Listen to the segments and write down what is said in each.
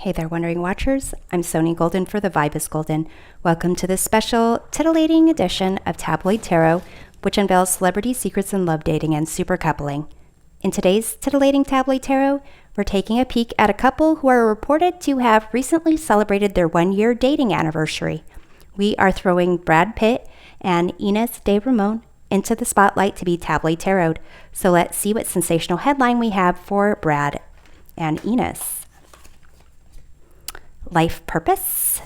Hey there, Wondering Watchers. I'm Sony Golden for The Vibe is Golden. Welcome to this special, titillating edition of Tabloid Tarot, which unveils celebrity secrets in love, dating, and supercoupling. In today's titillating Tabloid Tarot, we're taking a peek at a couple who are reported to have recently celebrated their one-year dating anniversary. We are throwing Brad Pitt and INES De Ramon into the spotlight to be Tabloid Tarot. So let's see what sensational headline we have for Brad and Ines. Life purpose,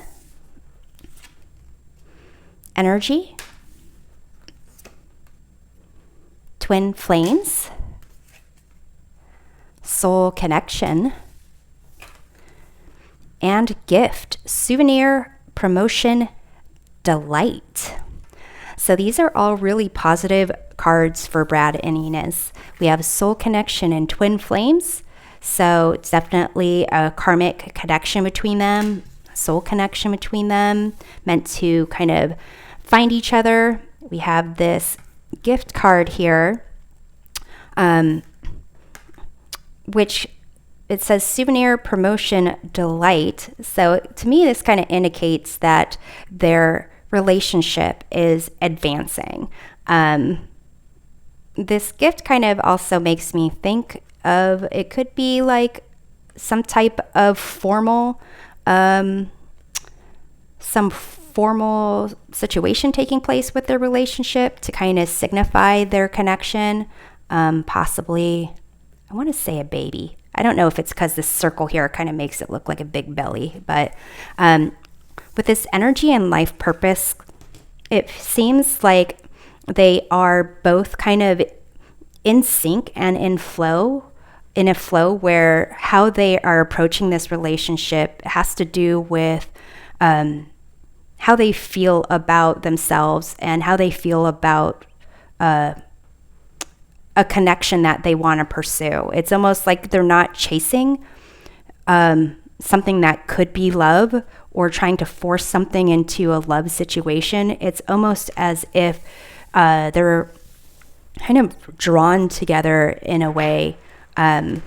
energy, twin flames, soul connection, and gift, souvenir, promotion, delight. So these are all really positive cards for Brad and Ines. We have soul connection and twin flames. So it's definitely a karmic connection between them, soul connection between them, meant to kind of find each other. We have this gift card here, which it says souvenir, promotion, delight. So to me, this kind of indicates that their relationship is advancing. This gift kind of also makes me think of, it could be like some type of formal, some formal situation taking place with their relationship to kind of signify their connection. Possibly, I want to say a baby. I don't know if it's because this circle here kind of makes it look like a big belly, but with this energy and life purpose, it seems like they are both kind of in sync and in a flow where how they are approaching this relationship has to do with how they feel about themselves and how they feel about a connection that they want to pursue. It's almost like they're not chasing something that could be love or trying to force something into a love situation. It's almost as if they're kind of drawn together in a way, kind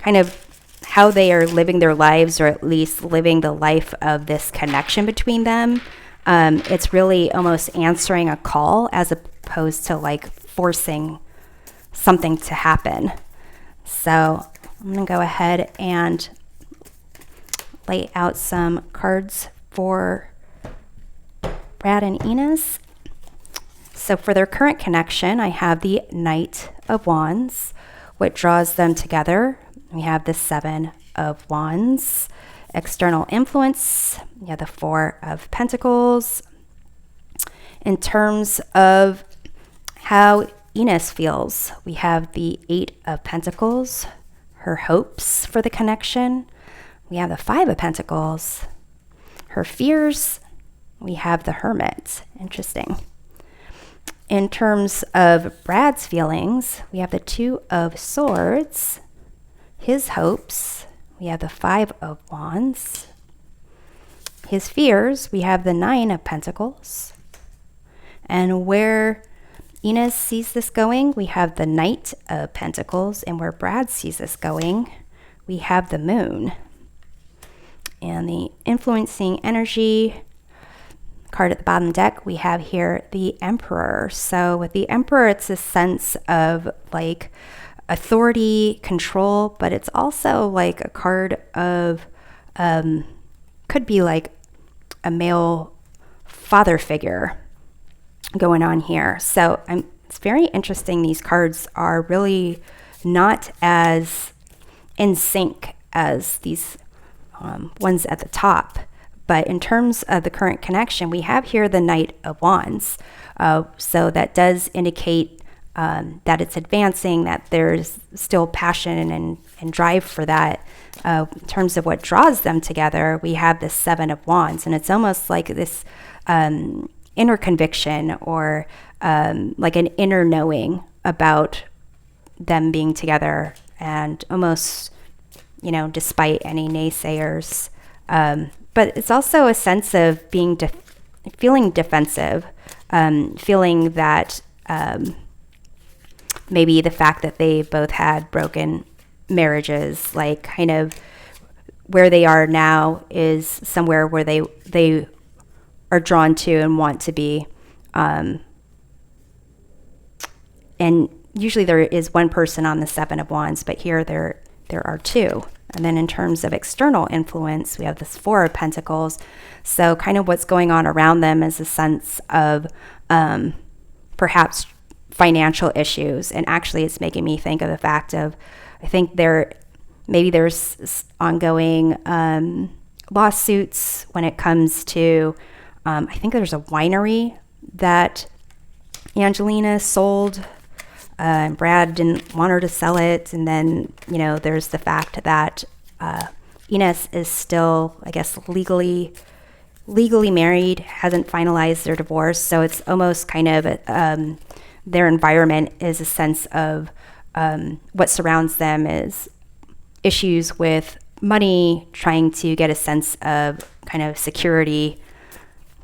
of how they are living their lives, or at least living the life of this connection between them. It's really almost answering a call as opposed to like forcing something to happen. So I'm going to go ahead and lay out some cards for Brad and Ines. So for their current connection, I have the Knight of Wands. What draws them together? We have the Seven of Wands. External influence, you have the Four of Pentacles. In terms of how Ines feels, we have the Eight of Pentacles. Her hopes for the connection, we have the Five of Pentacles. Her fears, we have the Hermit. Interesting. In terms of Brad's feelings, we have the Two of Swords. His hopes, we have the Five of Wands. His fears, we have the Nine of Pentacles. And where Ines sees this going, we have the Knight of Pentacles. And where Brad sees this going, we have the Moon. And the influencing energy card at the bottom deck, we have here the Emperor. So with the Emperor, it's a sense of like authority, control, but it's also like a card of, could be like a male father figure going on here. So it's very interesting. These cards are really not as in sync as these ones at the top. But in terms of the current connection, we have here the Knight of Wands. So that does indicate that it's advancing, that there's still passion and drive for that. In terms of what draws them together, we have the Seven of Wands. And it's almost like this inner conviction or like an inner knowing about them being together, and almost, despite any naysayers. But it's also a sense of being feeling defensive, feeling that maybe the fact that they both had broken marriages, like kind of where they are now is somewhere where they are drawn to and want to be. And usually there is one person on the Seven of Wands, but here there are two. And then in terms of external influence, we have this Four of Pentacles. So kind of what's going on around them is a sense of perhaps financial issues. And actually it's making me think of the fact of, I think there's ongoing lawsuits when it comes to, I think there's a winery that Angelina sold, and Brad didn't want her to sell it. And then, there's the fact that INES is still, I guess, legally married, hasn't finalized their divorce. So it's almost kind of their environment is a sense of what surrounds them is issues with money, trying to get a sense of kind of security.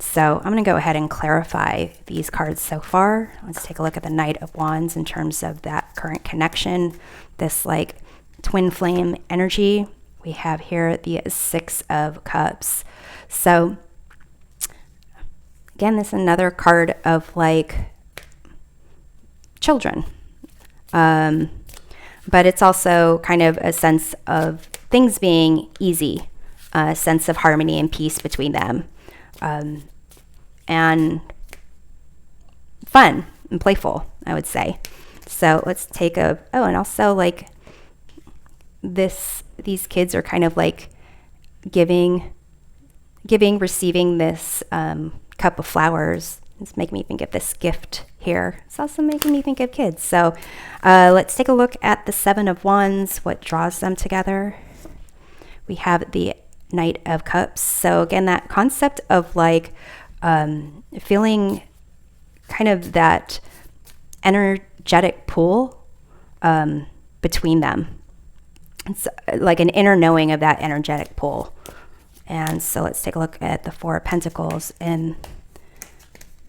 So I'm going to go ahead and clarify these cards so far. Let's take a look at the Knight of Wands in terms of that current connection, this like twin flame energy. We have here the Six of Cups. So again, this is another card of like children. But it's also kind of a sense of things being easy, a sense of harmony and peace between them. And fun and playful, I would say. So let's take and also like these kids are kind of like giving, receiving this cup of flowers. It's making me think of this gift here. It's also making me think of kids. So let's take a look at the Seven of Wands, what draws them together. We have the Knight of Cups. So again, that concept of like feeling kind of that energetic pull between them. It's like an inner knowing of that energetic pull. And so let's take a look at the Four of Pentacles and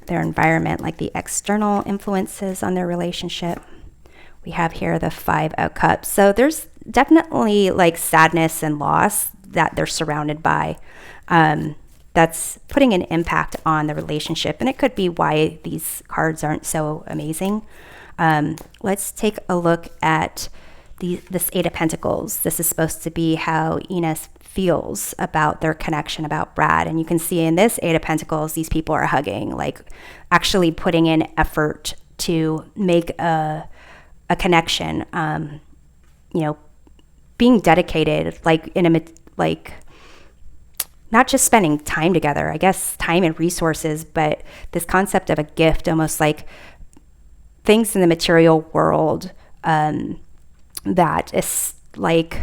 their environment, like the external influences on their relationship. We have here the Five of Cups. So there's definitely like sadness and loss that they're surrounded by. That's putting an impact on the relationship. And it could be why these cards aren't so amazing. Let's take a look at this Eight of Pentacles. This is supposed to be how Ines feels about their connection, about Brad. And you can see in this Eight of Pentacles, these people are hugging, like actually putting in effort to make a connection, being dedicated, like not just spending time together, I guess time and resources, but this concept of a gift, almost like things in the material world that is like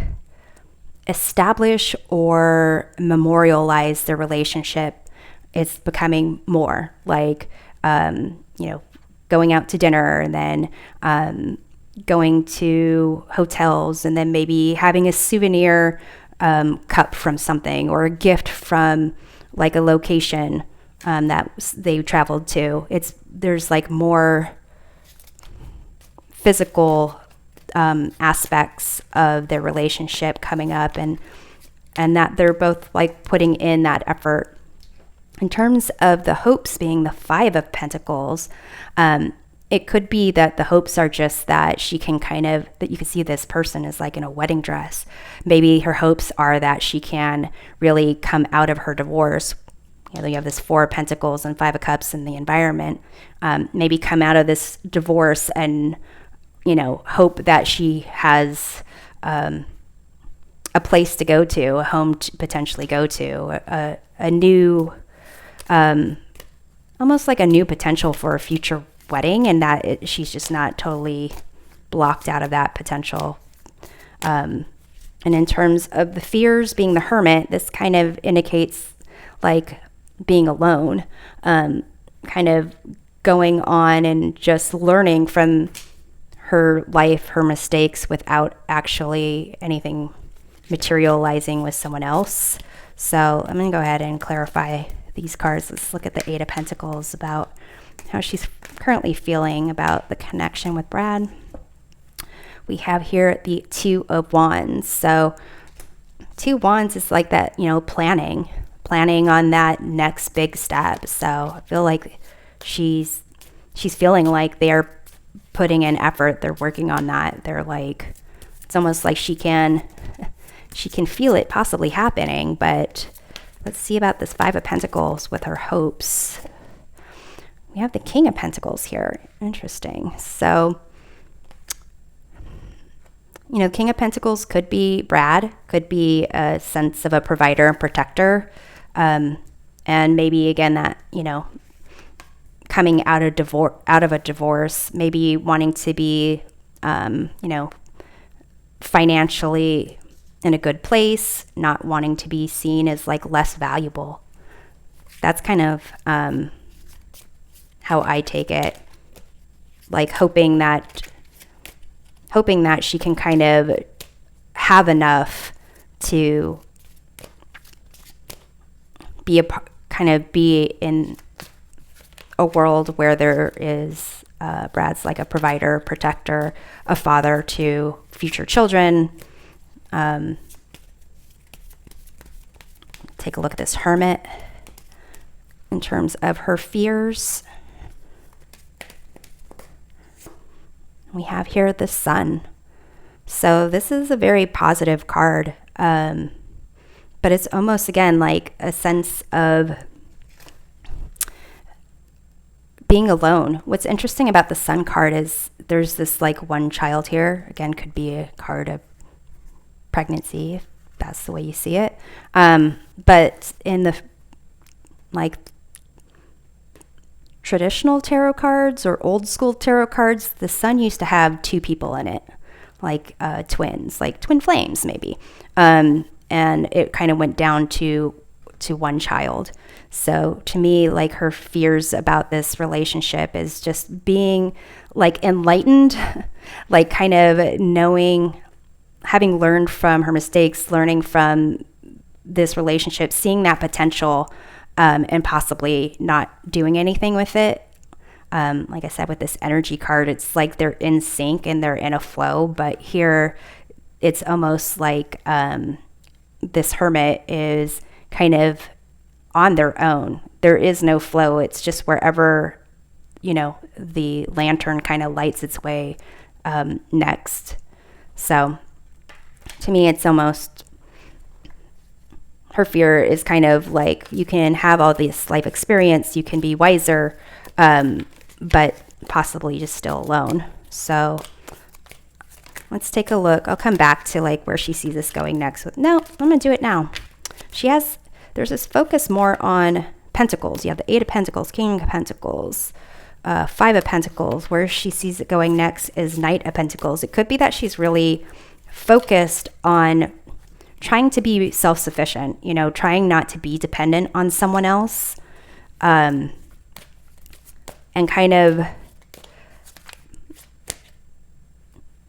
establish or memorialize their relationship. It's becoming more like, going out to dinner and then going to hotels and then maybe having a souvenir cup from something or a gift from like a location that they traveled to. There's like more physical aspects of their relationship coming up, and that they're both like putting in that effort. In terms of the hopes being the Five of Pentacles, it could be that the hopes are just that she can that you can see this person is like in a wedding dress. Maybe her hopes are that she can really come out of her divorce. You have this Four of Pentacles and Five of Cups in the environment. Maybe come out of this divorce and hope that she has a place to go to, a home to potentially go to, a new, almost like a new potential for a future wedding, and that she's just not totally blocked out of that potential. And in terms of the fears being the Hermit, this kind of indicates like being alone, kind of going on and just learning from her life, her mistakes, without actually anything materializing with someone else. So I'm going to go ahead and clarify these cards. Let's look at the Eight of Pentacles, about how she's currently feeling about the connection with Brad. We have here the Two of Wands. So Two Wands is like that, planning on that next big step. So I feel like she's feeling like they're putting in effort. They're working on that. They're like, it's almost like she can feel it possibly happening. But let's see about this Five of Pentacles with her hopes. We have the King of Pentacles here. Interesting. So, King of Pentacles could be Brad, could be a sense of a provider and protector. And maybe again that, coming out of a divorce, maybe wanting to be, financially in a good place, not wanting to be seen as like less valuable. That's kind of how I take it. Like hoping that she can kind of have enough to be in a world where there is Brad's like a provider, protector, a father to future children. Take a look at this Hermit in terms of her fears. We have here the Sun. So this is a very positive card. But it's almost, again, like a sense of being alone. What's interesting about the Sun card is there's this like one child here. Again, could be a card of pregnancy, if that's the way you see it. But in the like traditional tarot cards or old school tarot cards, the Sun used to have two people in it, like twins, like twin flames maybe. And it kind of went down to one child. So to me, like her fears about this relationship is just being like enlightened, like kind of knowing, having learned from her mistakes, learning from this relationship, seeing that potential, and possibly not doing anything with it. Like I said, with this energy card, it's like they're in sync and they're in a flow, but here it's almost like this Hermit is kind of on their own. There is no flow. It's just wherever, the lantern kind of lights its way next. So to me, it's almost, her fear is kind of like, you can have all this life experience, you can be wiser, but possibly just still alone. So let's take a look. I'll come back to like where she sees this going next. No, I'm going to do it now. There's this focus more on Pentacles. You have the Eight of Pentacles, King of Pentacles, Five of Pentacles. Where she sees it going next is Knight of Pentacles. It could be that she's really focused on trying to be self-sufficient, trying not to be dependent on someone else, and kind of,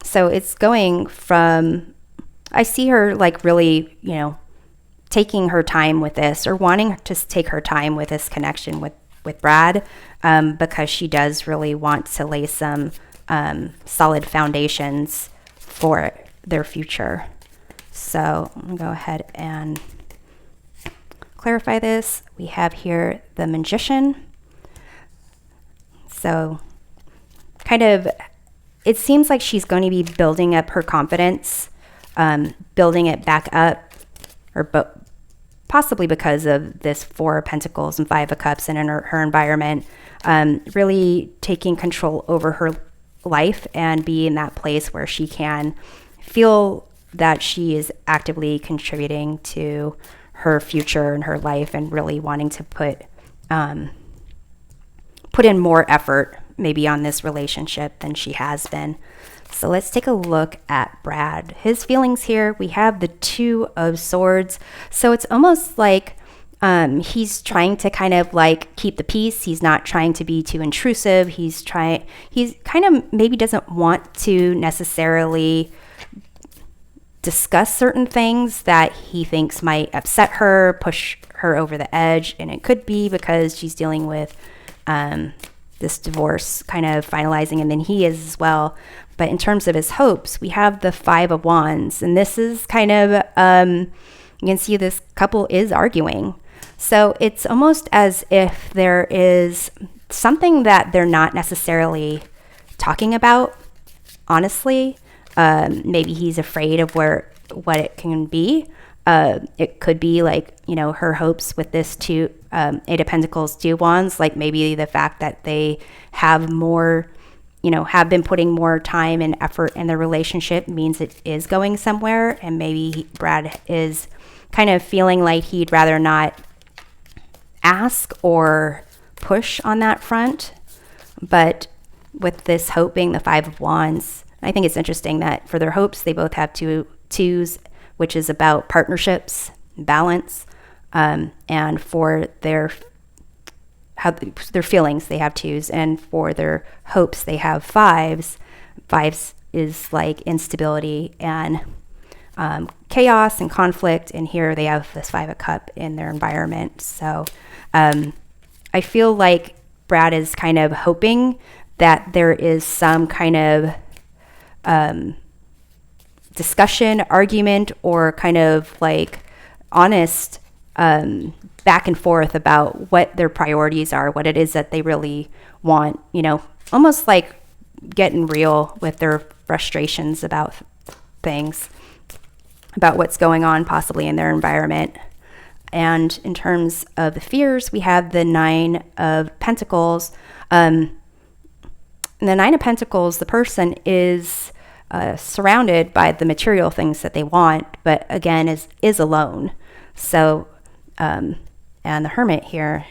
so it's going from, I see her like really, taking her time with this, or wanting to take her time with this connection with Brad, because she does really want to lay some solid foundations for their future. So I'm going to go ahead and clarify this. We have here the Magician. So kind of, it seems like she's going to be building up her confidence, building it back up, or possibly because of this Four of Pentacles and Five of Cups and in her environment, really taking control over her life and be in that place where she can feel that she is actively contributing to her future and her life, and really wanting to put in more effort maybe on this relationship than she has been. So let's take a look at Brad. His feelings here, we have the Two of Swords. So it's almost like he's trying to kind of like keep the peace. He's not trying to be too intrusive. He's kind of maybe doesn't want to necessarily discuss certain things that he thinks might upset her, push her over the edge. And it could be because she's dealing with this divorce kind of finalizing, and then he is as well. But in terms of his hopes, we have the Five of Wands. And this is kind of, you can see this couple is arguing. So it's almost as if there is something that they're not necessarily talking about, honestly. Maybe he's afraid of what it can be. It could be like, her hopes with this Eight of Pentacles, Two of Wands, like maybe the fact that they have more, have been putting more time and effort in their relationship means it is going somewhere. And maybe Brad is kind of feeling like he'd rather not ask or push on that front. But with this hope being the Five of Wands, I think it's interesting that for their hopes, they both have twos, which is about partnerships, balance, and for their feelings, they have twos, and for their hopes, they have fives. Fives is like instability and chaos and conflict, and here they have this Five of Cups in their environment. So I feel like Brad is kind of hoping that there is some kind of discussion, argument, or kind of like honest back and forth about what their priorities are, what it is that they really want, almost like getting real with their frustrations about things, about what's going on possibly in their environment. And in terms of the fears, we have the Nine of Pentacles. And the Nine of Pentacles, the person is surrounded by the material things that they want, but again is alone. So, and the Hermit here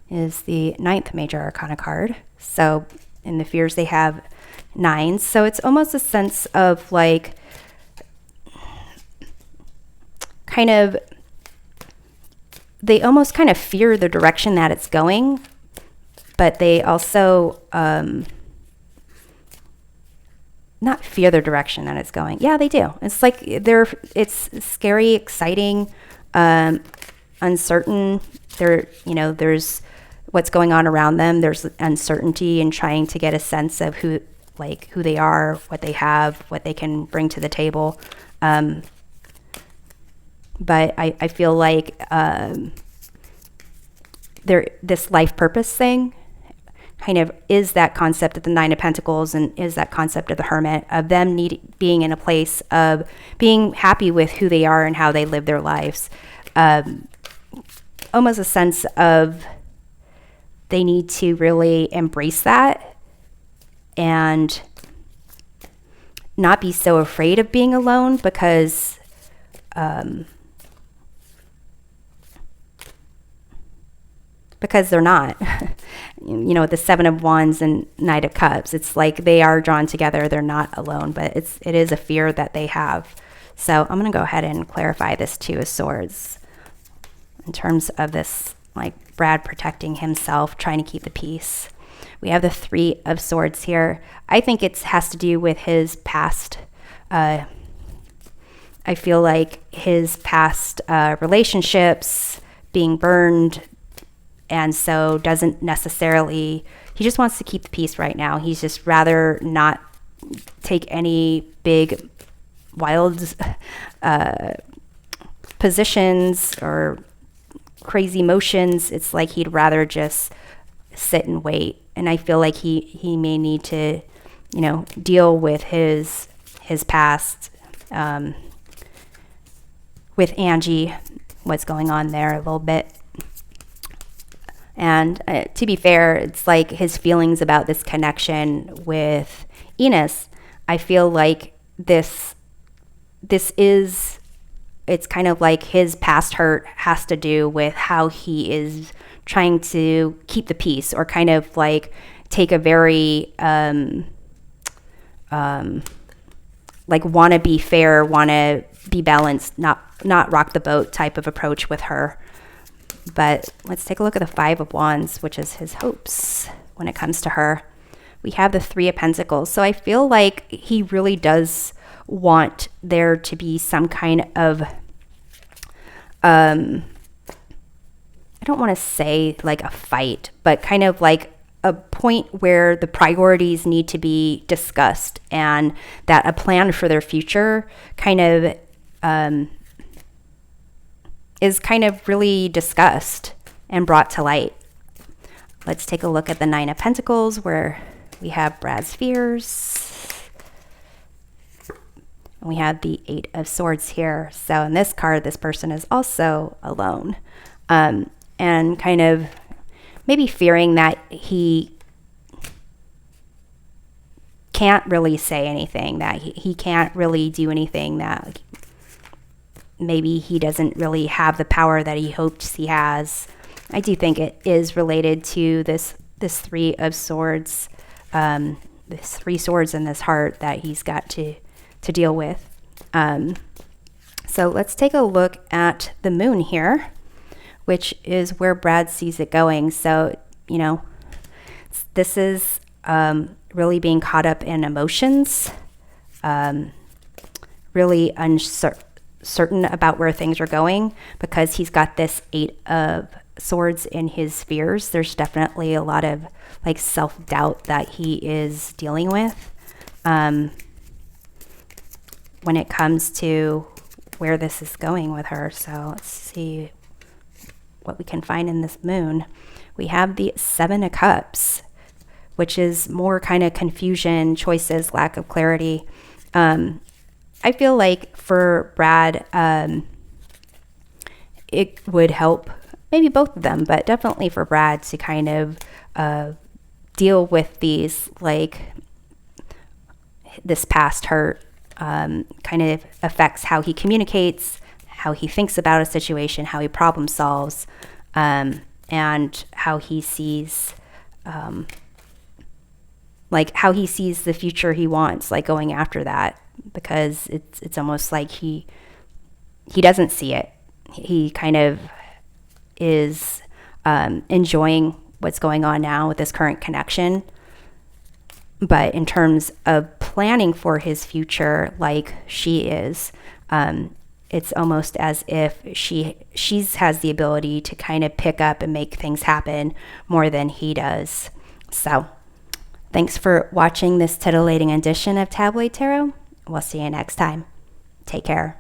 is the ninth major arcana card. So in the fears, they have nines. So it's almost a sense of like kind of, they almost kind of fear the direction that it's going, but they also not fear the direction that it's going. Yeah, they do. It's like it's scary, exciting, uncertain. There's what's going on around them. There's uncertainty and trying to get a sense of who they are, what they have, what they can bring to the table. But I feel like this life purpose thing kind of is that concept of the Nine of Pentacles, and is that concept of the Hermit, of them being in a place of being happy with who they are and how they live their lives. Almost a sense of they need to really embrace that and not be so afraid of being alone, because they're not. The Seven of Wands and Knight of Cups, it's like they are drawn together. They're not alone, but it is a fear that they have. So I'm going to go ahead and clarify this Two of Swords in terms of this, like Brad protecting himself, trying to keep the peace. We have the Three of Swords here. I think it has to do with his past. I feel like his past relationships being burned, and so doesn't necessarily, he just wants to keep the peace right now. He's just rather not take any big wild positions or crazy motions. It's like he'd rather just sit and wait. And I feel like he may need to, deal with his past, with Angie, what's going on there a little bit. And to be fair, it's like his feelings about this connection with INES. I feel like it's kind of like his past hurt has to do with how he is trying to keep the peace, or kind of like take a very, like want to be fair, want to be balanced, not rock the boat type of approach with her. But let's take a look at the Five of Wands, which is his hopes when it comes to her. We have the Three of Pentacles. So I feel like he really does want there to be some kind of, I don't want to say like a fight, but kind of like a point where the priorities need to be discussed, and that a plan for their future kind of is kind of really discussed and brought to light. Let's take a look at the Nine of Pentacles, where we have Brad's fears. We have the Eight of Swords here. So in this card, this person is also alone, and kind of maybe fearing that he can't really say anything, that he can't really do anything, that maybe he doesn't really have the power that he hopes he has. I do think it is related to this Three of Swords, this three swords in this heart that he's got to deal with. So let's take a look at the moon here, which is where Brad sees it going. So, you know, this is really being caught up in emotions, really uncertain about where things are going, because he's got this Eight of Swords in his fears. There's definitely a lot of like self-doubt that he is dealing with when it comes to where this is going with her. So let's see what we can find in this moon. We have the Seven of Cups, which is more kind of confusion, choices, lack of clarity. I feel like for Brad, it would help, maybe both of them, but definitely for Brad to kind of deal with these, like this past hurt kind of affects how he communicates, how he thinks about a situation, how he problem solves, and how he sees like how he sees the future he wants, like going after that, because it's almost like he doesn't see it. He kind of is enjoying what's going on now with this current connection, but in terms of planning for his future, like she is, it's almost as if she has the ability to kind of pick up and make things happen more than he does. So thanks for watching this titillating edition of Tabloid Tarot. We'll see you next time. Take care.